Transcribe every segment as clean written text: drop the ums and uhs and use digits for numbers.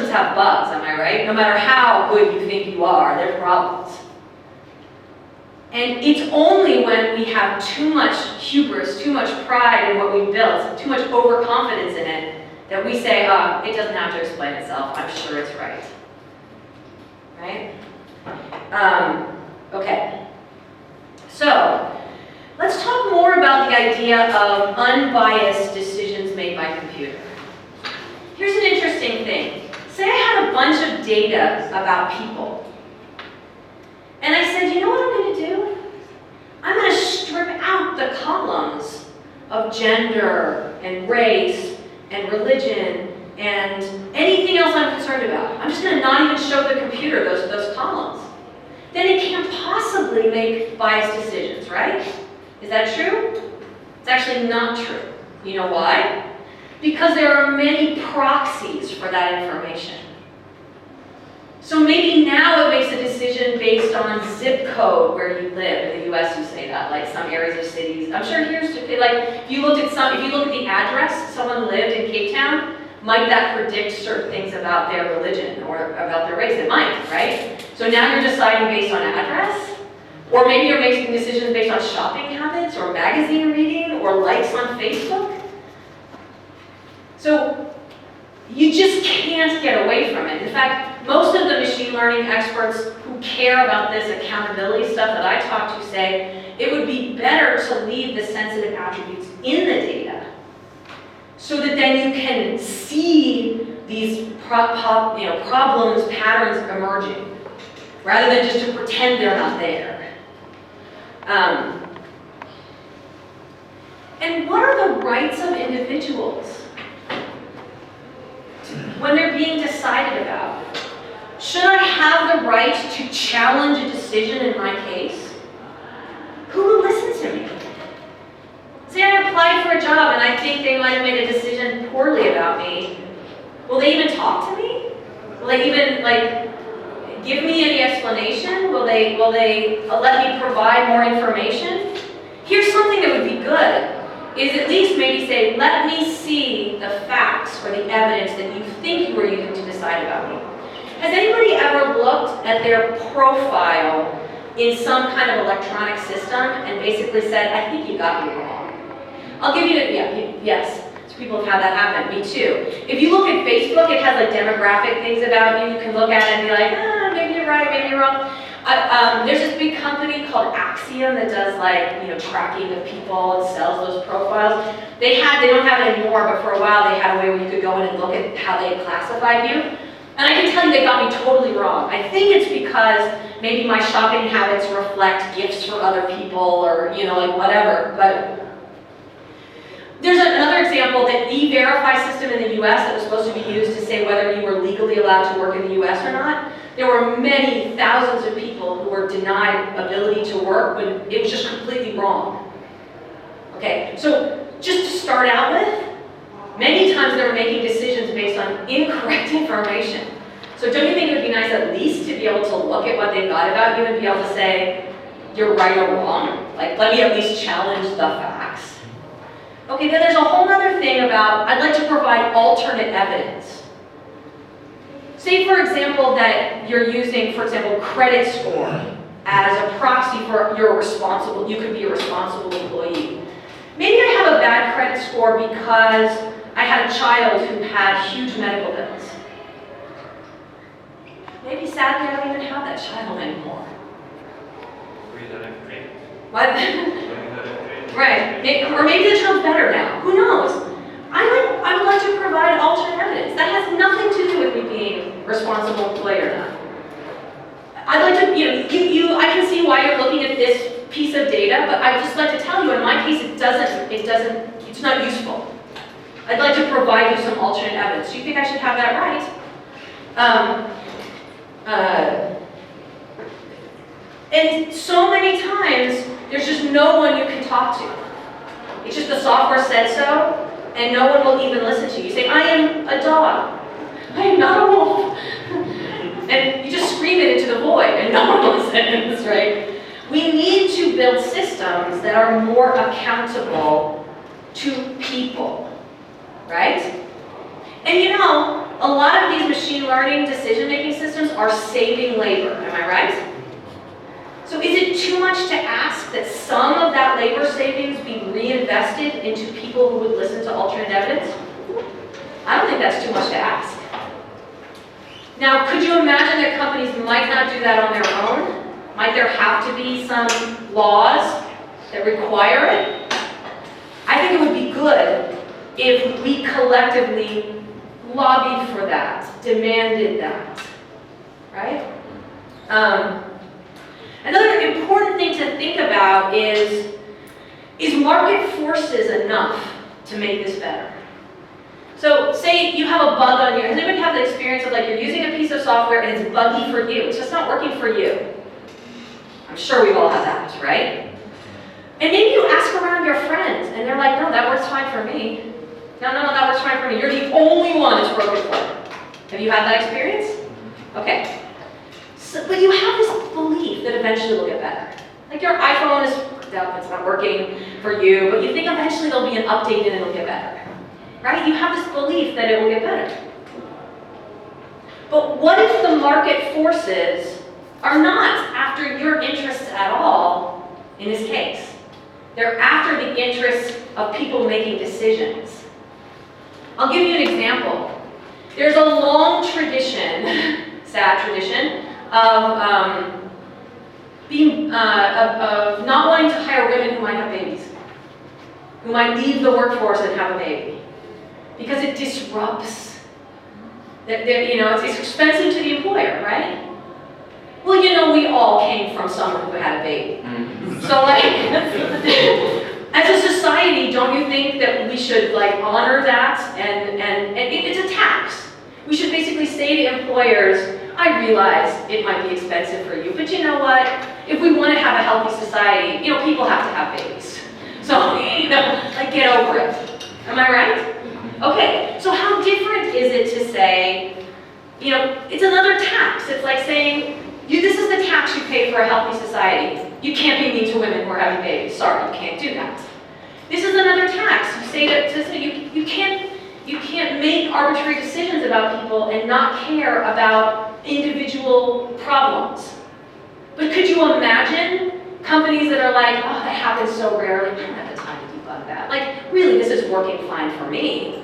systems have bugs, am I right? No matter how good you think you are, there are problems. And it's only when we have too much hubris, too much pride in what we've built, too much overconfidence in it, that we say, it doesn't have to explain itself, I'm sure it's right. Right? Okay. So, let's talk more about the idea of unbiased decisions made by computer. Here's an interesting thing. Say I had a bunch of data about people. And I said, you know what I'm going to do? I'm going to strip out the columns of gender and race and religion and anything else I'm concerned about. I'm just going to not even show the computer those columns. Then it can't possibly make biased decisions, right? Is that true? It's actually not true. You know why? Because there are many proxies for that information. So maybe now it makes a decision based on zip code where you live. In the US you say that, like some areas of cities. I'm sure here's, like, if you look at the address someone lived in Cape Town, might that predict certain things about their religion or about their race? It might, right? So now you're deciding based on address, or maybe you're making decisions based on shopping habits or magazine reading or likes on Facebook. So you just can't get away from it. In fact, most of the machine learning experts who care about this accountability stuff that I talk to say it would be better to leave the sensitive attributes in the data so that then you can see these problems, patterns emerging, rather than just to pretend they're not there. And what are the rights of individuals when they're being decided about? Should I have the right to challenge a decision in my case? Who will listen to me? Say I applied for a job and I think they might have made a decision poorly about me. Will they even talk to me? Will they even, give me any explanation? Will they let me provide more information? Here's something that would be good, is at least maybe say, let me see the facts or the evidence that you think you were using to decide about me. Has anybody ever looked at their profile in some kind of electronic system and basically said, I think you got me wrong? I'll give you, yes. People have had that happen, me too. If you look at Facebook, it has like demographic things about you. You can look at it and be like, maybe you're right, maybe you're wrong. There's this big company called Axiom that does tracking of people and sells those profiles. They don't have it anymore, but for a while they had a way where you could go in and look at how they classified you. And I can tell you they got me totally wrong. I think it's because maybe my shopping habits reflect gifts for other people or, whatever. But there's another example, that E-Verify system in the US that was supposed to be used to say whether you were legally allowed to work in the US or not. There were many thousands of people who were denied ability to work when it was just completely wrong. Okay, so just to start out with, many times they were making decisions based on incorrect information. So don't you think it would be nice at least to be able to look at what they thought about you and be able to say, you're right or wrong? Let me at least challenge the facts. Okay, then there's a whole other thing about, I'd like to provide alternate evidence. Say, for example, that you're using, for example, credit score as a proxy for you could be a responsible employee. Maybe I have a bad credit score because I had a child who had huge medical bills. Maybe sadly I don't even have that child anymore. What? Right, or maybe the child's better now, who knows? I would like to provide alternate evidence. That has nothing to do with me being a responsible employee or not. I'd like to, I can see why you're looking at this piece of data, but I'd just like to tell you, in my case, it's not useful. I'd like to provide you some alternate evidence. Do you think I should have that right? And so many times, there's just no one you can talk to. It's just the software said so, and no one will even listen to you. You say, I am a dog. I am not a wolf. And you just scream it into the void, and no one listens, right? We need to build systems that are more accountable to people, right? And a lot of these machine learning decision-making systems are saving labor, am I right? So is it too much to ask that some of that labor savings be reinvested into people who would listen to alternate evidence? I don't think that's too much to ask. Now, could you imagine that companies might not do that on their own? Might there have to be some laws that require it? I think it would be good if we collectively lobbied for that, demanded that, right? Another important thing to think about is market forces enough to make this better? So say you have a bug on your, has anybody have the experience of like you're using a piece of software and it's buggy for you, it's just not working for you? I'm sure we've all had that, right? And maybe you ask around your friends and they're like, no, that works fine for me. No, that works fine for me. You're the only one it's broken for. Have you had that experience? Okay. So, but you have this belief that eventually it'll get better. Like your iPhone is freaked out, it's not working for you, but you think eventually there'll be an update and it'll get better. Right? You have this belief that it will get better. But what if the market forces are not after your interests at all in this case? They're after the interests of people making decisions. I'll give you an example. There's a long tradition, sad tradition, of not wanting to hire women who might have babies, who might leave the workforce and have a baby. Because it disrupts, it's expensive to the employer, right? Well, we all came from someone who had a baby. So like, as a society, don't you think that we should like honor that and it's a tax. We should basically say to employers, I realize it might be expensive for you, but you know what? If we want to have a healthy society, people have to have babies. So, like get over it. Am I right? Okay, so how different is it to say, it's another tax. It's like saying, this is the tax you pay for a healthy society. You can't be mean to women who are having babies. Sorry, you can't do that. This is another tax. You say that you can't make arbitrary decisions about people and not care about individual problems. But could you imagine companies that are like, oh, that happens so rarely, I don't have the time to debug that. Like, really, this is working fine for me.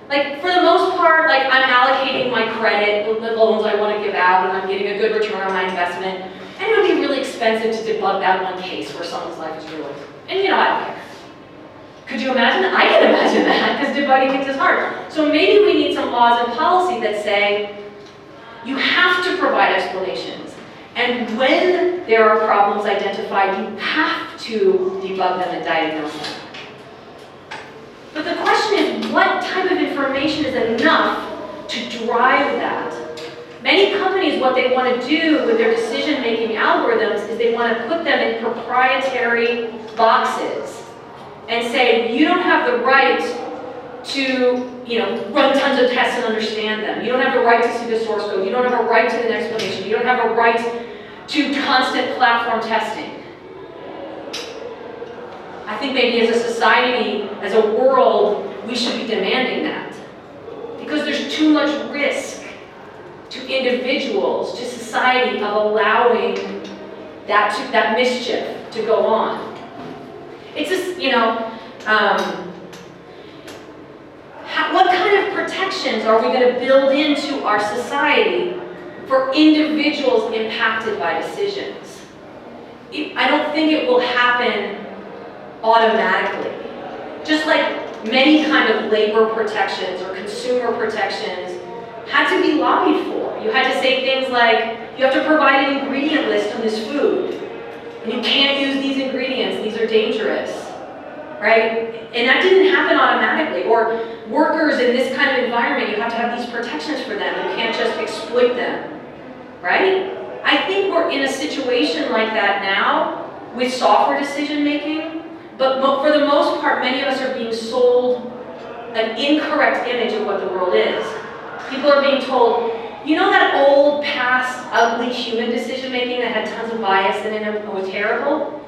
Like, for the most part, like, I'm allocating my credit, the loans I want to give out, and I'm getting a good return on my investment. And it would be really expensive to debug that one case where someone's life is ruined. And I don't care. Could you imagine that? I can imagine that, because debugging things is hard. So maybe we need some laws and policy that say, you have to provide explanations. And when there are problems identified, you have to debug them and diagnose them. But the question is, what type of information is enough to drive that? Many companies, what they want to do with their decision-making algorithms is they want to put them in proprietary boxes and say, you don't have the right to, run tons of tests and understand them. You don't have the right to see the source code. You don't have a right to an explanation. You don't have a right to constant platform testing. I think maybe as a society, as a world, we should be demanding that. Because there's too much risk to individuals, to society, of allowing that mischief to go on. It's just, what kind of protections are we going to build into our society for individuals impacted by decisions? I don't think it will happen automatically. Just like many kind of labor protections or consumer protections had to be lobbied for. You had to say things like, you have to provide an ingredient list on this food. And you can't use these ingredients, these are dangerous. Right? And that didn't happen automatically. Or workers in this kind of environment, you have to have these protections for them. You can't just exploit them. Right? I think we're in a situation like that now with software decision making. But for the most part, many of us are being sold an incorrect image of what the world is. People are being told, that old, past, ugly human decision-making that had tons of bias in it and was terrible?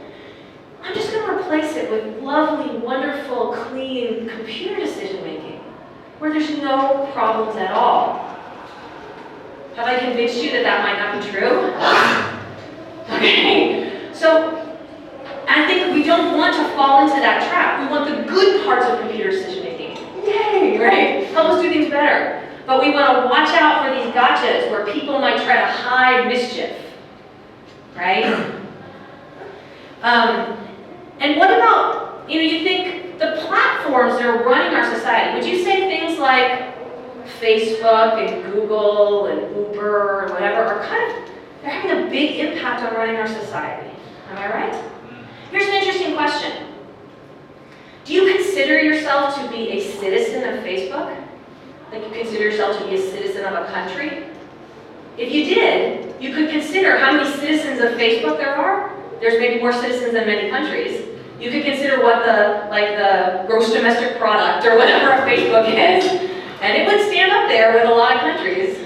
I'm just going to replace it with lovely, wonderful, clean computer decision-making, where there's no problems at all. Have I convinced you that that might not be true? Okay, so I think we don't want to fall into that trap. We want the good parts of computer decision making. Yay, right? Help us do things better. But we want to watch out for these gotchas where people might try to hide mischief, right? And what about, you think the platforms that are running our society, would you say things like Facebook and Google and Uber or whatever are they're having a big impact on running our society? Am I right? Here's an interesting question. Do you consider yourself to be a citizen of Facebook? Like you consider yourself to be a citizen of a country? If you did, you could consider how many citizens of Facebook there are. There's maybe more citizens than many countries. You could consider what the gross domestic product or whatever of Facebook is, and it would stand up there with a lot of countries.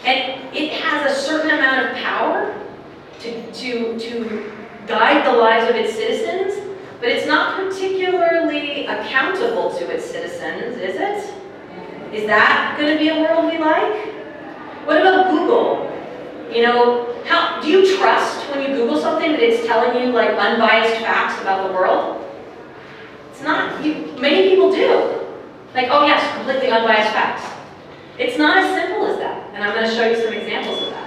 And it has a certain amount of power to guide the lives of its citizens, but it's not particularly accountable to its citizens, is it? Is that going to be a world we like? What about Google? How do you trust when you Google something that it's telling you like unbiased facts about the world? It's not. Many people do. Like, oh yes, completely unbiased facts. It's not as simple as that, and I'm going to show you some examples of that.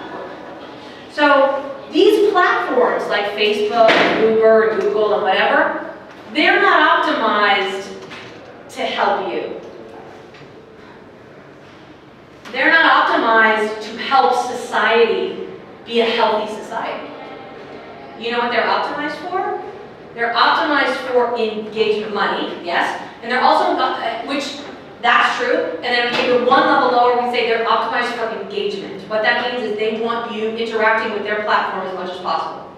So these platforms like Facebook, Uber, Google, and whatever, they're not optimized to help you. They're not optimized to help society be a healthy society. You know what they're optimized for? They're optimized for engagement, money, yes, and they're also, which that's true, and then we take it one level lower, we say they're optimized for engagement. What that means is they want you interacting with their platform as much as possible.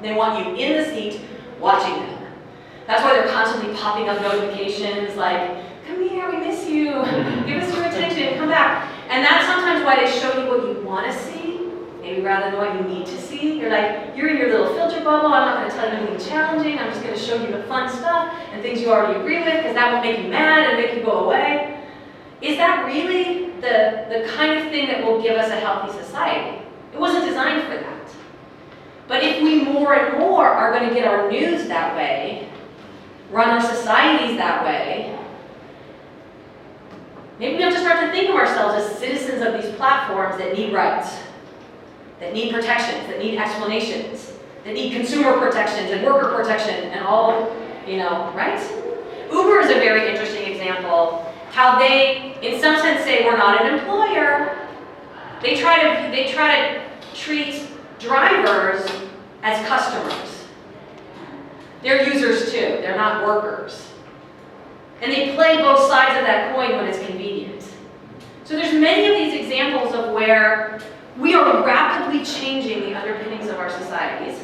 They want you in the seat watching them. That's why they're constantly popping up notifications like, come here, we miss you, give us your attention, come back. And that's sometimes why they show you what you want to see, maybe rather than what you need to see. You're like, you're in your little filter bubble, I'm not going to tell you anything challenging, I'm just going to show you the fun stuff and things you already agree with, because that won't make you mad and make you go away. Is that really the kind of thing that will give us a healthy society? It wasn't designed for that. But if we more and more are going to get our news that way, run our societies that way, maybe we have to start to think of ourselves as citizens of these platforms that need rights, that need protections, that need explanations, that need consumer protections and worker protection and all, right? Uber is a very interesting example. How they, in some sense, say we're not an employer. They try to treat drivers as customers. They're users too. They're not workers. And they play both sides of that coin when it's convenient. So there's many of these examples of where we are rapidly changing the underpinnings of our societies.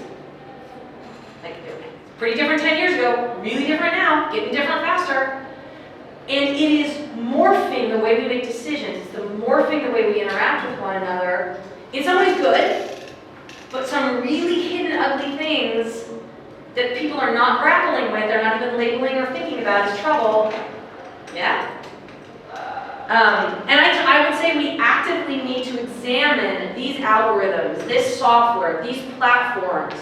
Like, pretty different 10 years ago, really different now, getting different faster. And it is morphing the way we make decisions. It's the morphing the way we interact with one another. In some ways good, but some really hidden ugly things that people are not grappling with, they're not even labeling or thinking about as trouble. Yeah? And I would say we actively need to examine these algorithms, this software, these platforms,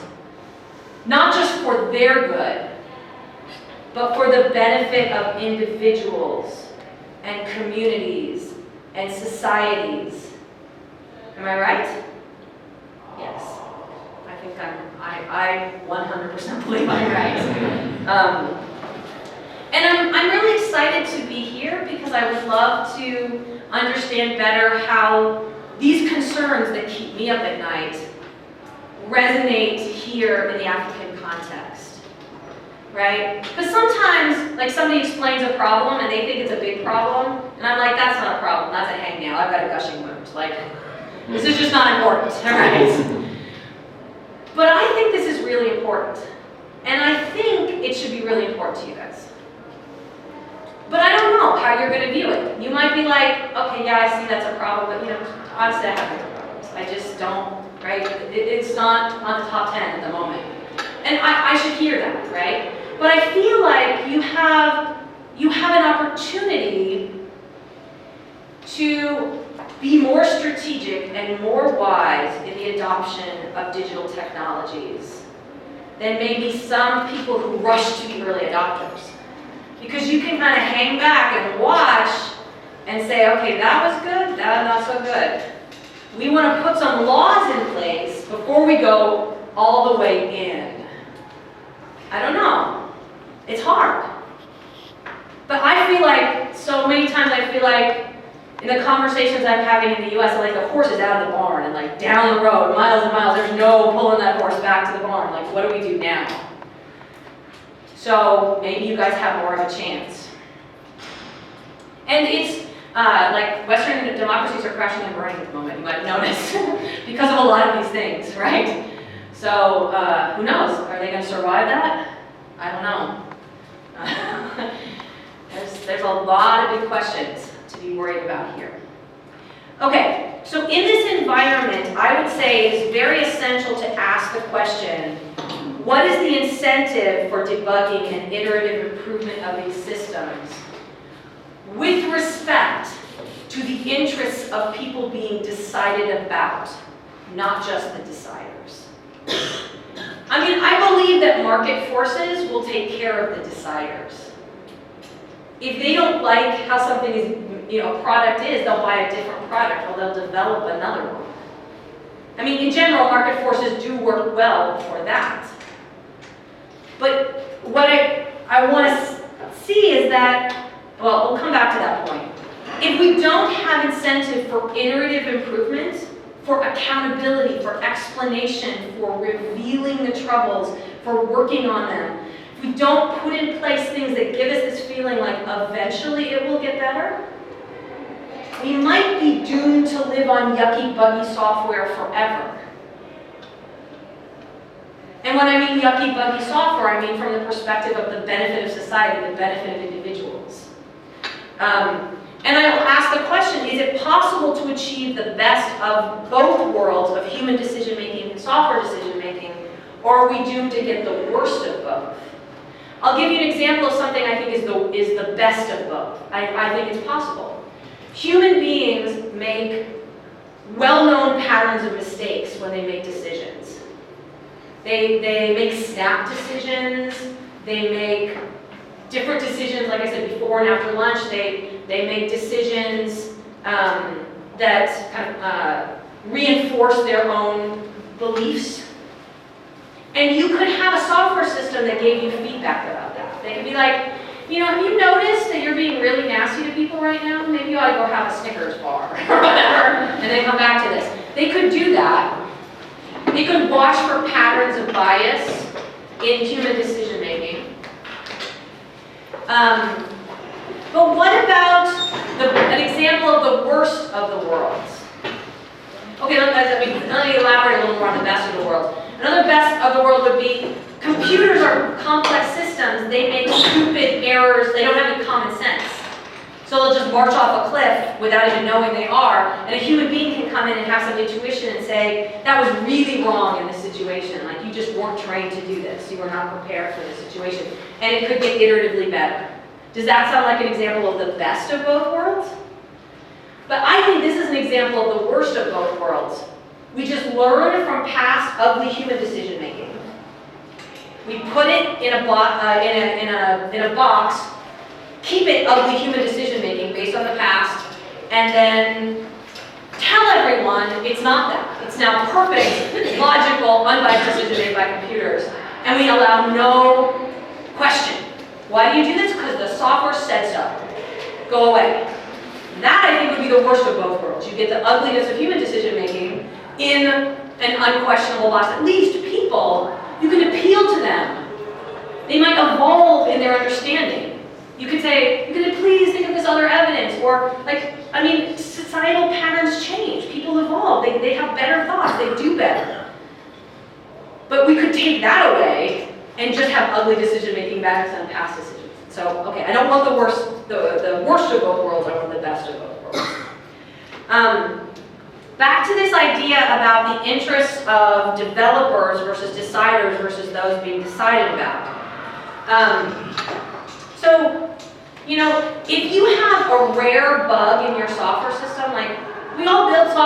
not just for their good, but for the benefit of individuals and communities and societies. Am I right? Yes. I think I 100% believe I'm right. And I'm really excited to be here because I would love to understand better how these concerns that keep me up at night resonate here in the African context, right? Because sometimes, like, somebody explains a problem and they think it's a big problem, and I'm like, that's not a problem, that's a hangnail, I've got a gushing wound. Like, this is just not important, all right? But I think this is really important, and I think it should be really important to you guys. But I don't know how you're going to view it. You might be like, okay, yeah, I see that's a problem, but honestly, I have bigger problems. I just don't, right? It's not on the top 10 at the moment. And I should hear that, right? But I feel like you have an opportunity to be more strategic and more wise in the adoption of digital technologies than maybe some people who rush to be early adopters. Because you can kind of hang back and watch and say, okay, that was good, that not so good. We want to put some laws in place before we go all the way in. I don't know. It's hard. But I feel like, so many times I feel like, in the conversations I'm having in the US, like the horse is out of the barn and like down the road, miles and miles, there's no pulling that horse back to the barn. Like, what do we do now? So maybe you guys have more of a chance. And it's like Western democracies are crashing and burning at the moment, you might have noticed, because of a lot of these things, right? So who knows? Are they going to survive that? I don't know. There's a lot of big questions to be worried about here. Okay, so in this environment, I would say it's very essential to ask the question, what is the incentive for debugging and iterative improvement of these systems with respect to the interests of people being decided about, not just the deciders? I mean, I believe that market forces will take care of the deciders. If they don't like how something is, a product is, they'll buy a different product or they'll develop another one. I mean, in general, market forces do work well for that. But what I want to see is that, well, we'll come back to that point. If we don't have incentive for iterative improvement, for accountability, for explanation, for revealing the troubles, for working on them, if we don't put in place things that give us this feeling like eventually it will get better, we might be doomed to live on yucky, buggy software forever. And when I mean yucky, buggy software, I mean from the perspective of the benefit of society, the benefit of individuals. And I will ask the question, is it possible to achieve the best of both worlds of human decision-making and software decision-making, or are we doomed to get the worst of both? I'll give you an example of something I think is the best of both. I think it's possible. Human beings make well-known patterns of mistakes when they make decisions. They make snap decisions, they make different decisions, like I said, before and after lunch. They make decisions that kind of reinforce their own beliefs. And you could have a software system that gave you feedback about that. They could be like, have you noticed that you're being really nasty to people right now? Maybe you ought to go have a Snickers bar or whatever, and then come back to this. They could do that. They could watch for patterns of bias in human decision making. But what about an example of the worst of the worlds? Okay, let me elaborate a little more on the best of the world. Another best of the world would be computers are complex systems. They make stupid errors. They don't have any common sense. So they'll just march off a cliff without even knowing they are. And a human being can come in and have some intuition and say, that was really wrong in this situation. Like, you just weren't trained to do this. You were not prepared for this situation. And it could get iteratively better. Does that sound like an example of the best of both worlds? But I think this is an example of the worst of both worlds. We just learn from past ugly human decision making. We put it in a box, keep it ugly human decision making based on the past, and then tell everyone it's not that. It's now perfect, logical, unbiased decision made by computers. And we allow no question. Why do you do this? Because the software said so. Go away. That, I think, would be the worst of both worlds. You get the ugliness of human decision making in an unquestionable box. At least people, you can appeal to them. They might evolve in their understanding. You could say, please think of this other evidence, or societal patterns change. People evolve. They have better thoughts. They do better. But we could take that away and just have ugly decision making based on past decisions. So, okay, I don't want the worst of both worlds. I want the best of both worlds. Back to this idea about the interests of developers versus deciders versus those being decided about. So, if you have a rare bug in your software system, like We all build software